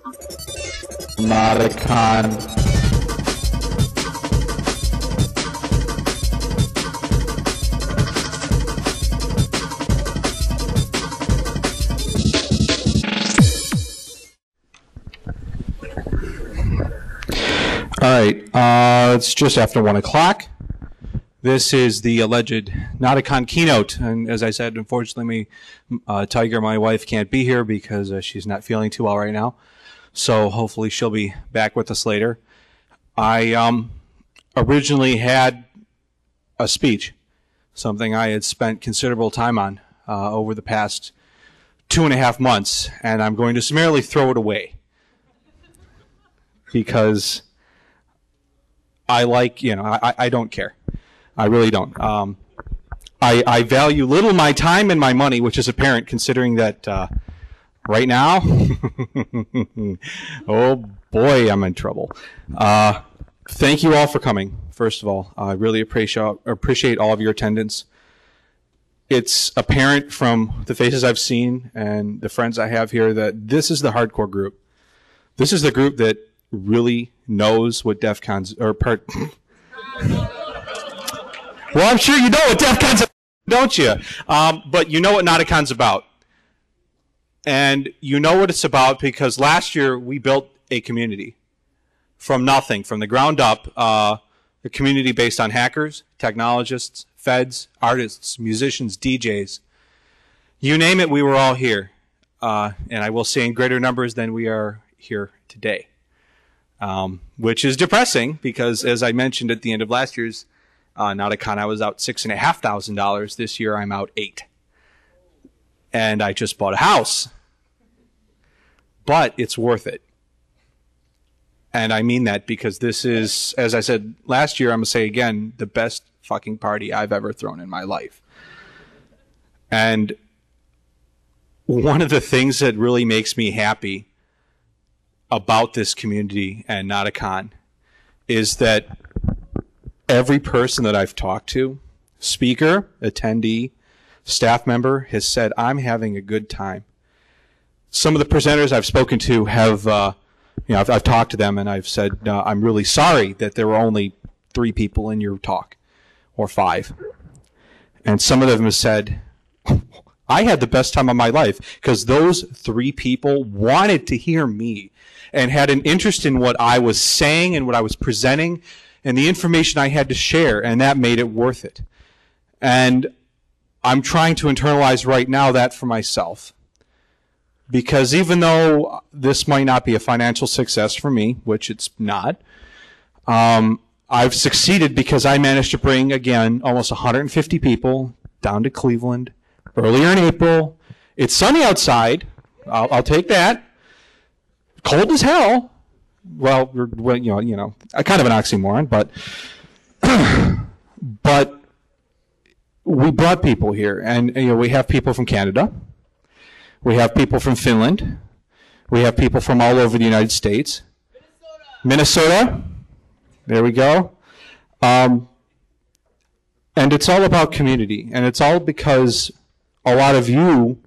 NOTACON. All right, it's just after 1 o'clock. This is the alleged NOTACON keynote, and as I said, unfortunately, Tiger, my wife, can't be here because she's not feeling too well right now. So hopefully she'll be back with us later. I originally had a speech, something I had spent considerable time on over the past 2.5 months, and I'm going to summarily throw it away because I don't care. I really don't. I value little my time and my money, which is apparent considering that right now, oh boy, I'm in trouble. Thank you all for coming, first of all. I really appreciate all of your attendance. It's apparent from the faces I've seen and the friends I have here that this is the hardcore group. This is the group that really knows what DEF CON's, or part. Well, I'm sure you know what DEF CON's about, don't you? But you know what NOTACON's about. And you know what it's about because last year we built a community from nothing, from the ground up, a community based on hackers, technologists, feds, artists, musicians, DJs. You name it, we were all here. And I will say in greater numbers than we are here today. Which is depressing because, as I mentioned at the end of last year's NOTACON, I was out $6,500. This year I'm out $8,000. And I just bought a house. But it's worth it. And I mean that because this is, as I said last year, I'm going to say again, the best fucking party I've ever thrown in my life. And one of the things that really makes me happy about this community and NOTACON is that every person that I've talked to, speaker, attendee, staff member, has said, I'm having a good time. Some of the presenters I've spoken to have, I've talked to them and I've said, I'm really sorry that there were only 3 people in your talk, or 5. And some of them have said, I had the best time of my life because those 3 people wanted to hear me and had an interest in what I was saying and what I was presenting and the information I had to share, and that made it worth it. And I'm trying to internalize right now that for myself. Because even though this might not be a financial success for me, which it's not, I've succeeded because I managed to bring, again, almost 150 people down to Cleveland earlier in April. It's sunny outside. I'll take that. Cold as hell. Well, kind of an oxymoron, but but we brought people here, and we have people from Canada, we have people from Finland, we have people from all over the United States, Minnesota. There we go. And it's all about community, and it's all because a lot of you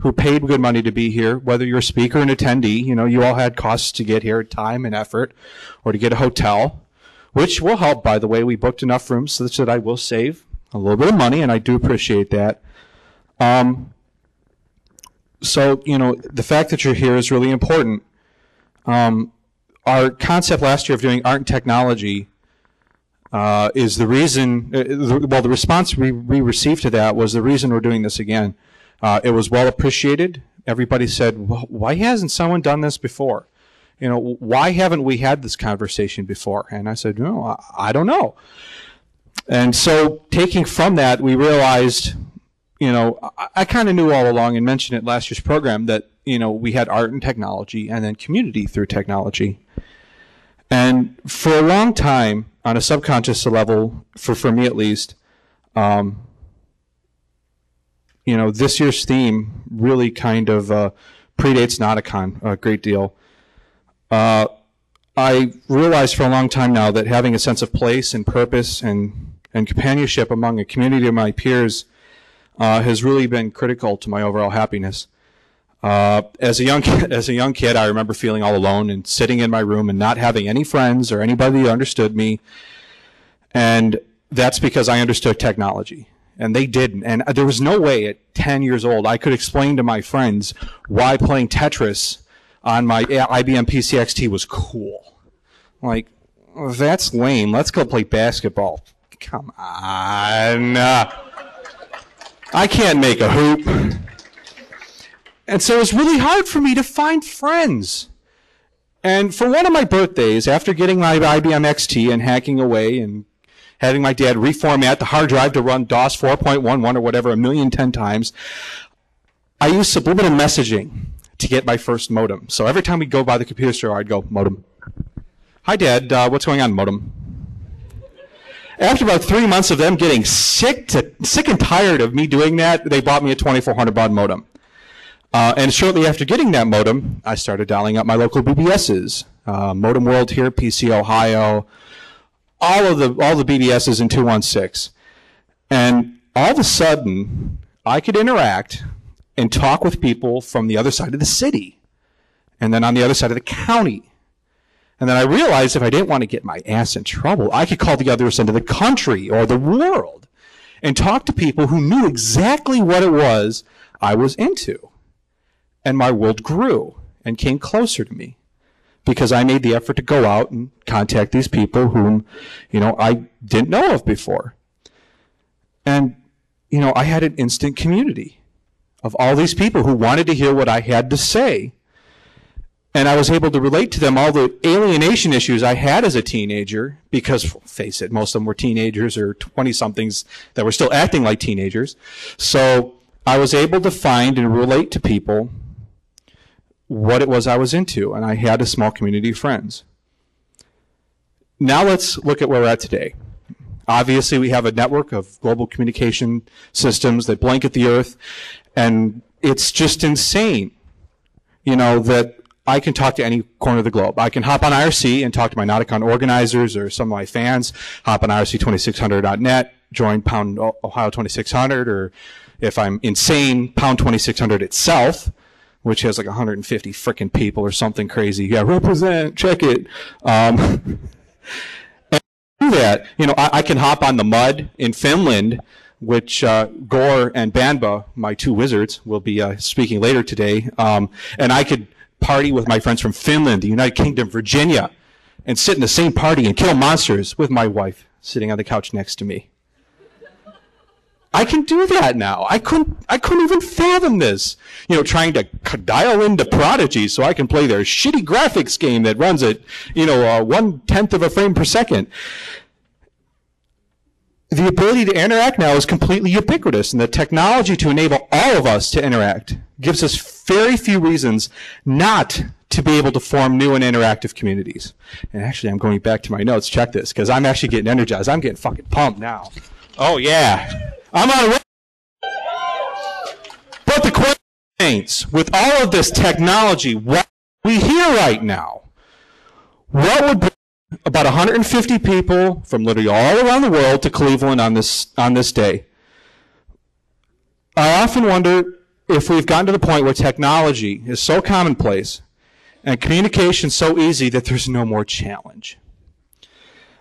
who paid good money to be here, whether you're a speaker or an attendee, you all had costs to get here, time and effort, or to get a hotel, which will help, by the way. We booked enough rooms so that I will save a little bit of money, and I do appreciate that. So, the fact that you're here is really important. Our concept last year of doing art and technology is the reason, the response we received to that was the reason we're doing this again. It was well appreciated. Everybody said, well, why hasn't someone done this before? Why haven't we had this conversation before? And I said, no, I don't know. And so taking from that, we realized, I kind of knew all along and mentioned it last year's program that, we had art and technology and then community through technology. And for a long time, on a subconscious level, for me at least, this year's theme really kind of predates NOTACON a great deal. I realized for a long time now that having a sense of place and purpose and companionship among a community of my peers has really been critical to my overall happiness. As a young kid, I remember feeling all alone and sitting in my room and not having any friends or anybody who understood me. And that's because I understood technology. And they didn't. And there was no way at 10 years old I could explain to my friends why playing Tetris on my IBM PCXT was cool. Like, oh, that's lame. Let's go play basketball. Come on. I can't make a hoop. And so it was really hard for me to find friends. And for one of my birthdays, after getting my IBM XT and hacking away and having my dad reformat the hard drive to run DOS 4.11 or whatever 1,010 times, I used subliminal messaging to get my first modem. So every time we'd go by the computer store, I'd go, modem. Hi, Dad. What's going on, modem? After about 3 months of them getting sick and tired of me doing that, they bought me a 2400 baud modem. And shortly after getting that modem, I started dialing up my local BBSs. Modem World here, PC Ohio, all the BBSs in 216. And all of a sudden, I could interact and talk with people from the other side of the city, and then on the other side of the county. And then I realized if I didn't want to get my ass in trouble, I could call the other end of the country or the world and talk to people who knew exactly what it was I was into. And my world grew and came closer to me because I made the effort to go out and contact these people whom, I didn't know of before. And, I had an instant community of all these people who wanted to hear what I had to say. And I was able to relate to them all the alienation issues I had as a teenager because, face it, most of them were teenagers or 20-somethings that were still acting like teenagers. So I was able to find and relate to people what it was I was into, and I had a small community of friends. Now let's look at where we're at today. Obviously, we have a network of global communication systems that blanket the earth, and it's just insane, that I can talk to any corner of the globe. I can hop on IRC and talk to my NOTACON organizers or some of my fans, hop on IRC2600.net, join pound Ohio 2600, or if I'm insane, pound 2600 itself, which has like 150 frickin' people or something crazy. Yeah, represent, check it. And do that. I can hop on the mud in Finland, which Gore and Banba, my two wizards, will be speaking later today. And I could party with my friends from Finland, the United Kingdom, Virginia, and sit in the same party and kill monsters with my wife sitting on the couch next to me. I can do that now. I couldn't even fathom this. Trying to dial into Prodigy so I can play their shitty graphics game that runs at, 1/10 of a frame per second. The ability to interact now is completely ubiquitous, and the technology to enable all of us to interact gives us very few reasons not to be able to form new and interactive communities. And actually, I'm going back to my notes. Check this, because I'm actually getting energized. I'm getting fucking pumped now. Oh, yeah. I'm on a roll. But the question remains, with all of this technology, what we hear right now, what would bring about 150 people from literally all around the world to Cleveland on this day? I often wonder if we've gotten to the point where technology is so commonplace and communication so easy that there's no more challenge.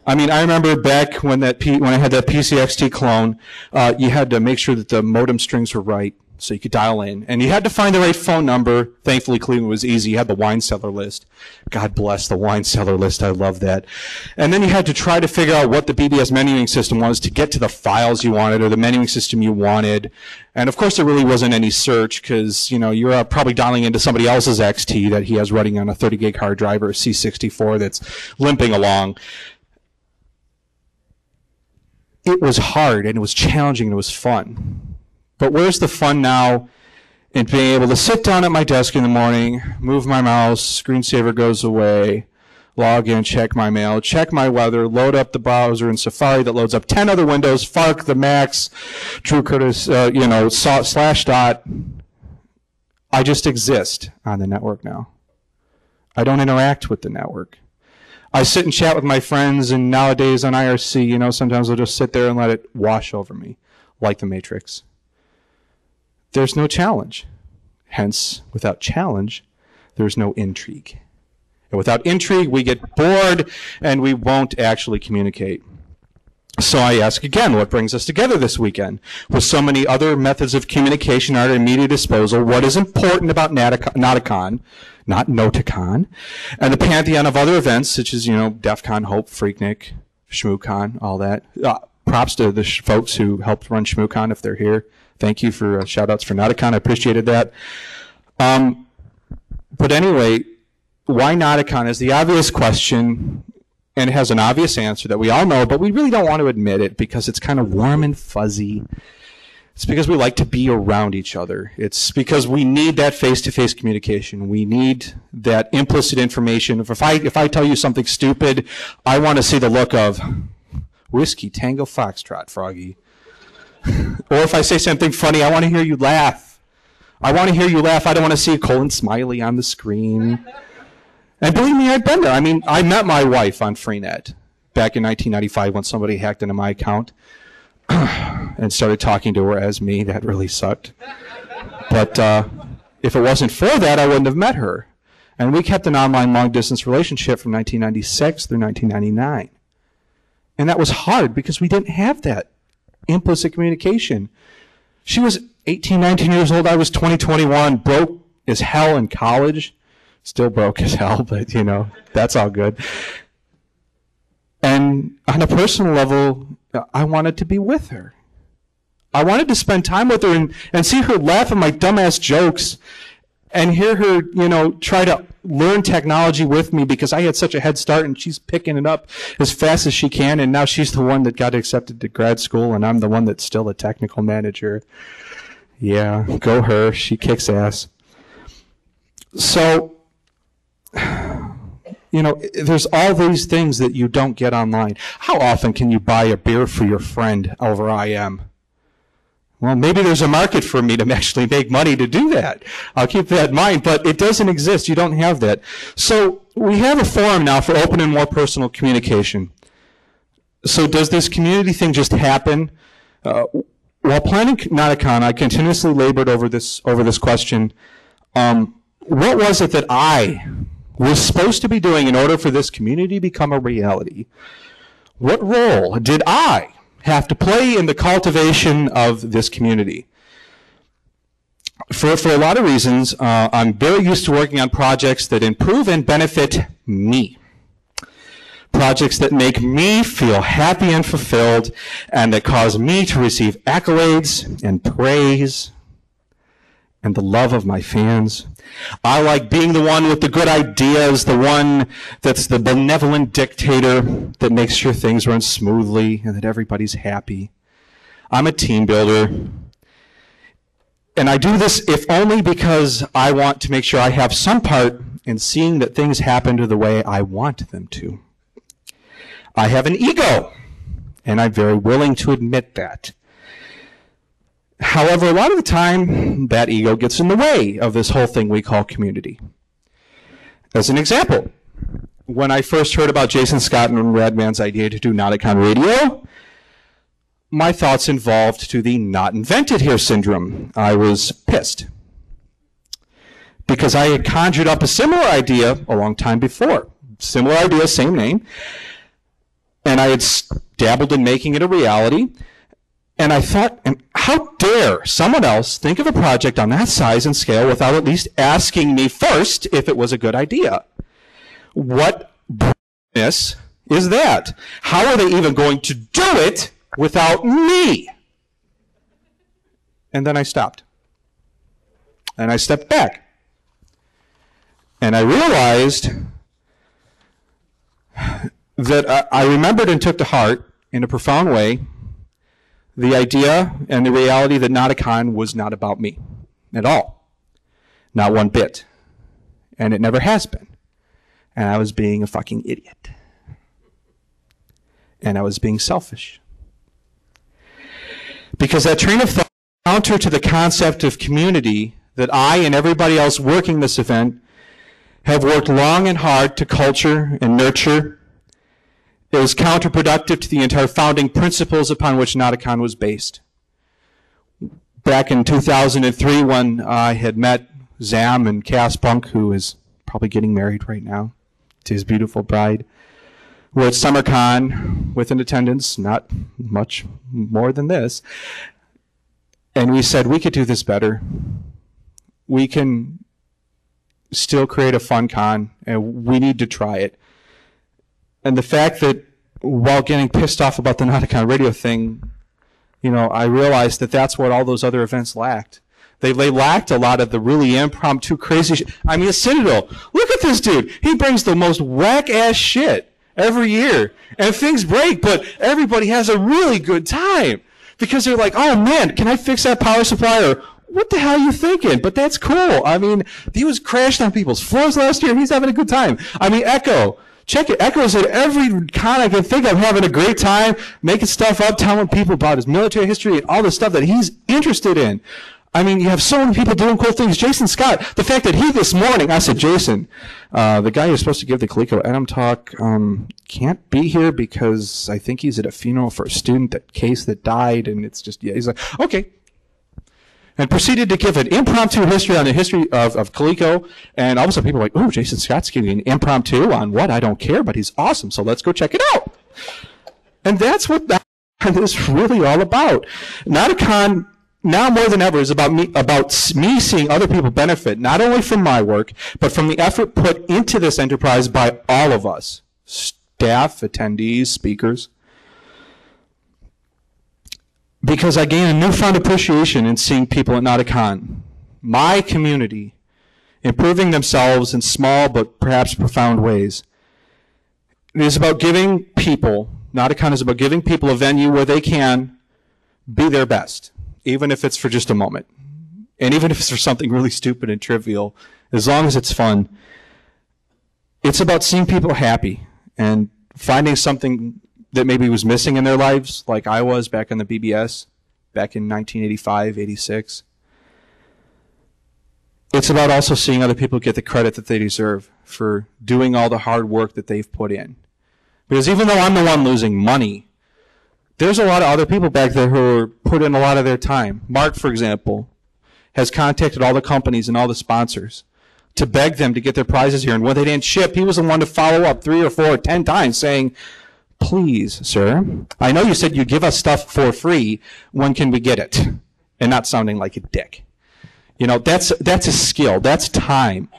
I mean, I remember back when I had that PCXT clone, you had to make sure that the modem strings were right so you could dial in. And you had to find the right phone number. Thankfully, Cleveland was easy. You had the wine cellar list. God bless the wine cellar list. I love that. And then you had to try to figure out what the BBS menuing system was to get to the files you wanted or the menuing system you wanted. And of course, there really wasn't any search because, you're probably dialing into somebody else's XT that he has running on a 30 gig hard drive or a C64 that's limping along. It was hard, and it was challenging, and it was fun. But where's the fun now in being able to sit down at my desk in the morning, move my mouse, screensaver goes away, log in, check my mail, check my weather, load up the browser in Safari that loads up 10 other windows, Fark, the Macs, Drew Curtis, /dot. I just exist on the network now. I don't interact with the network. I sit and chat with my friends, and nowadays on IRC, sometimes I'll just sit there and let it wash over me, like the Matrix. There's no challenge. Hence, without challenge, there's no intrigue. And without intrigue, we get bored and we won't actually communicate. So I ask again, what brings us together this weekend? With so many other methods of communication at our immediate disposal, what is important about NOTACON, not NOTACON, and the pantheon of other events such as, DEF CON, Hope, Freaknik, ShmooCon, all that. Props to the folks who helped run ShmooCon if they're here. Thank you for shout-outs for NOTACON. I appreciated that. But anyway, why NOTACON is the obvious question, and it has an obvious answer that we all know, but we really don't want to admit it because it's kind of warm and fuzzy. It's because we like to be around each other. It's because we need that face-to-face communication. We need that implicit information. If I tell you something stupid, I want to see the look of Whiskey Tango Foxtrot, Froggy. Or if I say something funny, I want to hear you laugh. I want to hear you laugh. I don't want to see a colon smiley on the screen. And believe me, I've been there. I mean, I met my wife on Freenet back in 1995 when somebody hacked into my account and started talking to her as me. That really sucked. But if it wasn't for that, I wouldn't have met her. And we kept an online long-distance relationship from 1996 through 1999. And that was hard because we didn't have that implicit communication. She was 18, 19 years old. I was 20, 21, broke as hell in college. Still broke as hell, but, that's all good. And on a personal level, I wanted to be with her. I wanted to spend time with her and see her laugh at my dumbass jokes and hear her, try to learn technology with me because I had such a head start and she's picking it up as fast as she can, and now she's the one that got accepted to grad school and I'm the one that's still a technical manager. Yeah, go her. She kicks ass. So, there's all these things that you don't get online. How often can you buy a beer for your friend over IM? Well, maybe there's a market for me to actually make money to do that. I'll keep that in mind, but it doesn't exist. You don't have that. So we have a forum now for open and more personal communication. So does this community thing just happen? While planning NOTACON, I continuously labored over this question. What was it that I was supposed to be doing in order for this community to become a reality? What role did I have to play in the cultivation of this community? For a lot of reasons, I'm very used to working on projects that improve and benefit me. Projects that make me feel happy and fulfilled and that cause me to receive accolades and praise and the love of my fans. I like being the one with the good ideas, the one that's the benevolent dictator that makes sure things run smoothly and that everybody's happy. I'm a team builder. And I do this if only because I want to make sure I have some part in seeing that things happen to the way I want them to. I have an ego, and I'm very willing to admit that. However, a lot of the time, that ego gets in the way of this whole thing we call community. As an example, when I first heard about Jason Scott and Radman's idea to do NOTACON radio, my thoughts involved to the not invented here syndrome. I was pissed because I had conjured up a similar idea a long time before. Similar idea, same name. And I had dabbled in making it a reality. And I thought, how dare someone else think of a project on that size and scale without at least asking me first if it was a good idea? What business is that? How are they even going to do it without me? And then I stopped. And I stepped back. And I realized that I remembered and took to heart in a profound way the idea and the reality that NOTACON was not about me at all. Not one bit. And it never has been. And I was being a fucking idiot. And I was being selfish. Because that train of thought counter to the concept of community that I and everybody else working this event have worked long and hard to culture and nurture. It was counterproductive to the entire founding principles upon which NOTACON was based. Back in 2003, when I had met Zam and Cass Bunk, who is probably getting married right now to his beautiful bride. We're at SummerCon with an attendance, not much more than this. And we said, we could do this better. We can still create a fun con, and we need to try it. And the fact that while getting pissed off about the NOTACON radio thing, you know, I realized that that's what all those other events lacked. They lacked a lot of the really impromptu, crazy shit. I mean, a Citadel. Look at this dude. He brings the most whack-ass shit every year. And things break, but everybody has a really good time. Because they're like, oh man, can I fix that power supply? Or what the hell are you thinking? But that's cool. I mean, he was crashed on people's floors last year. He's having a good time. I mean, Echo. Check it. Echo's at every con I can think of, having a great time, making stuff up, telling people about his military history and all the stuff that he's interested in. I mean, you have so many people doing cool things. Jason Scott, the fact that he this morning, I said, Jason, the guy who's supposed to give the Coleco Adam talk can't be here because I think he's at a funeral for a student that died, and it's just, yeah, he's like, okay. And proceeded to give an impromptu history on the history of Coleco, and all of a sudden people are like, oh, Jason Scott's giving an impromptu on what? I don't care, but he's awesome, so let's go check it out. And that's what NOTACON is really all about. NOTACON, now more than ever, is about me seeing other people benefit, not only from my work, but from the effort put into this enterprise by all of us, staff, attendees, speakers. Because I gain a newfound appreciation in seeing people at NOTACON, my community, improving themselves in small but perhaps profound ways. It is about giving people, NOTACON is about giving people a venue where they can be their best, even if it's for just a moment. And even if it's for something really stupid and trivial, as long as it's fun. It's about seeing people happy and finding something that maybe was missing in their lives, like I was back in the BBS, back in 1985, 86. It's about also seeing other people get the credit that they deserve for doing all the hard work that they've put in. Because even though I'm the one losing money, there's a lot of other people back there who are put in a lot of their time. Mark, for example, has contacted all the companies and all the sponsors to beg them to get their prizes here. And when they didn't ship, he was the one to follow up 3 or 4 or 10 times saying, please, sir, I know you said you give us stuff for free. When can we get it? And not sounding like a dick. You know, that's a skill. That's time.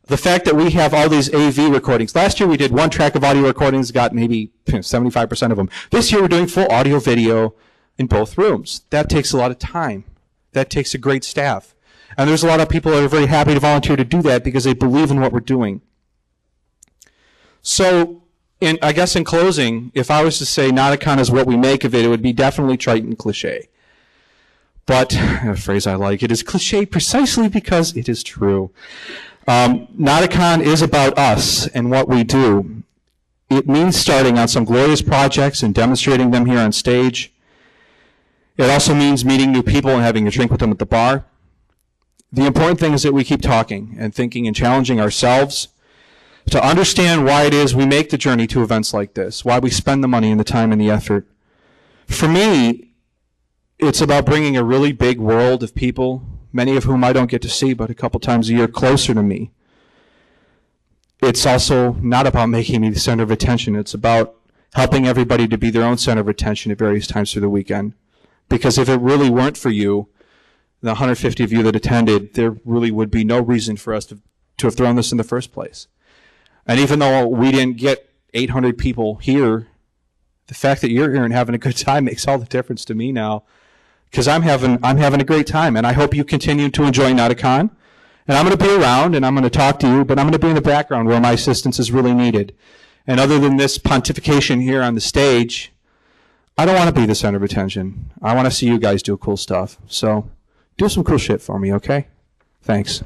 The fact that we have all these AV recordings. Last year we did 1 track of audio recordings, got maybe 75% of them. This year we're doing full audio video in both rooms. That takes a lot of time. That takes a great staff. And there's a lot of people that are very happy to volunteer to do that because they believe in what we're doing. So, I guess in closing, if I was to say NOTACON is what we make of it, it would be definitely trite and cliche. But, a phrase I like, it is cliche precisely because it is true. NOTACON is about us and what we do. It means starting on some glorious projects and demonstrating them here on stage. It also means meeting new people and having a drink with them at the bar. The important thing is that we keep talking and thinking and challenging ourselves to understand why it is we make the journey to events like this, why we spend the money and the time and the effort. For me, it's about bringing a really big world of people, many of whom I don't get to see but a couple times a year, closer to me. It's also not about making me the center of attention. It's about helping everybody to be their own center of attention at various times through the weekend. Because if it really weren't for you, the 150 of you that attended, there really would be no reason for us to have thrown this in the first place. And even though we didn't get 800 people here, the fact that you're here and having a good time makes all the difference to me now. Because I'm having a great time, and I hope you continue to enjoy NOTACON. And I'm going to be around, and I'm going to talk to you, but I'm going to be in the background where my assistance is really needed. And other than this pontification here on the stage, I don't want to be the center of attention. I want to see you guys do cool stuff. So do some cool shit for me, okay? Thanks.